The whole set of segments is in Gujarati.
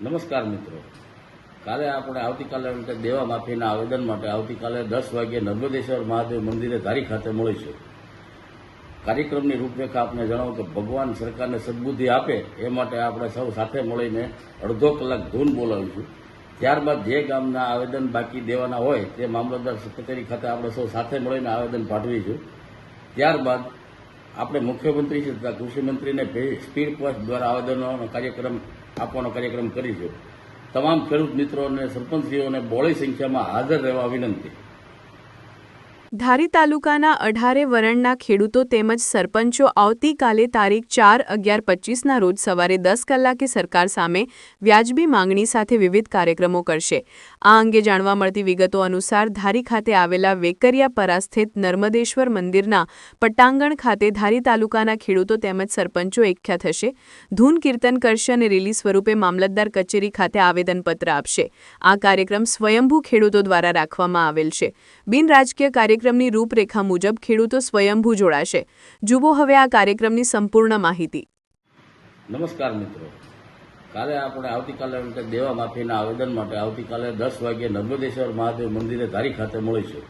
નમસ્કાર મિત્રો, કાલે આપણે આવતીકાલે દેવા માફીના આવેદન માટે આવતીકાલે 10 વાગ્યે નર્મદેશ્વર મહાદેવ મંદિરે ધારી ખાતે મળીશું. કાર્યક્રમની રૂપરેખા આપને જણાવું કે ભગવાન સરકારને સદબુદ્ધિ આપે એ માટે આપણે સૌ સાથે મળીને અડધો કલાક ધૂન બોલાવીશું. ત્યારબાદ જે ગામના આવેદન બાકી દેવાના હોય તે મામલતદાર કચેરી ખાતે આપણે સૌ સાથે મળીને આવેદન પાઠવીશું. ત્યારબાદ આપણે મુખ્યમંત્રી તથા કૃષિમંત્રીને સ્પીડ પોસ્ટ દ્વારા આવેદનોનો કાર્યક્રમ આપવાનો કાર્યક્રમ કરીશું. તમામ ખેડૂત મિત્રો અને સરપંચશ્રીઓને બહોળી સંખ્યામાં હાજર રહેવા વિનંતી. ધારી તાલુકાના 18 વરણના ખેડૂતો તેમજ સરપંચો આવતીકાલે તારીખ 4/11/25ના રોજ સવારે 10 કલાકે સરકાર સામે વ્યાજબી માંગણી સાથે વિવિધ કાર્યક્રમો કરશે. આ અંગે જાણવા મળતી વિગતો અનુસાર ધારી ખાતે આવેલા વેકરિયાપરા સ્થિત નર્મદેશ્વર મંદિરના પટ્ટાંગણ ખાતે ધારી તાલુકાના ખેડૂતો તેમજ સરપંચો એકઠા થશે, ધૂન કીર્તન કરશે અને રેલી સ્વરૂપે મામલતદાર કચેરી ખાતે આવેદનપત્ર આપશે. આ કાર્યક્રમ સ્વયંભૂ ખેડૂતો દ્વારા રાખવામાં આવેલ છે. બિન રાજકીય કાર્યક્રમની રૂપરેખા મુજબ ખેડૂતો સ્વયંભૂ જોડાશે. જુઓ હવે આ કાર્યક્રમની સંપૂર્ણ માહિતી. નમસ્કાર મિત્રો, કાલે આપણે આવતીકાલે દેવા માફીના આવેદન માટે આવતીકાલે 10 વાગ્યે નર્મદેશ્વર મહાદેવ મંદિરે ધારી ખાતે મળીશું.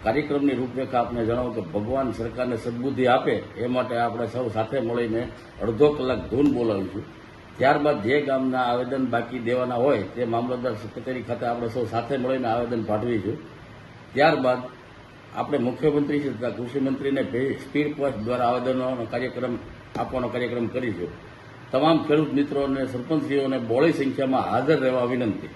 કાર્યક્રમની રૂપરેખા આપને જણાવું કે ભગવાન સરકારને સદબુદ્ધિ આપે એ માટે આપણે સૌ સાથે મળીને અડધો કલાક ધૂન બોલાવીશું. ત્યારબાદ જે ગામના આવેદન બાકી દેવાના હોય તે મામલતદાર કચેરી ખાતે આપણે સૌ સાથે મળીને આવેદન પાઠવીશું. ત્યારબાદ આપણે મુખ્યમંત્રી તથા કૃષિમંત્રીને સ્પીડ પોસ્ટ દ્વારા આવેદનોનો કાર્યક્રમ આપવાનો કાર્યક્રમ કરીશું. તમામ ખેડૂત મિત્રો અને સરપંચશ્રીઓને બહોળી સંખ્યામાં હાજર રહેવા વિનંતી.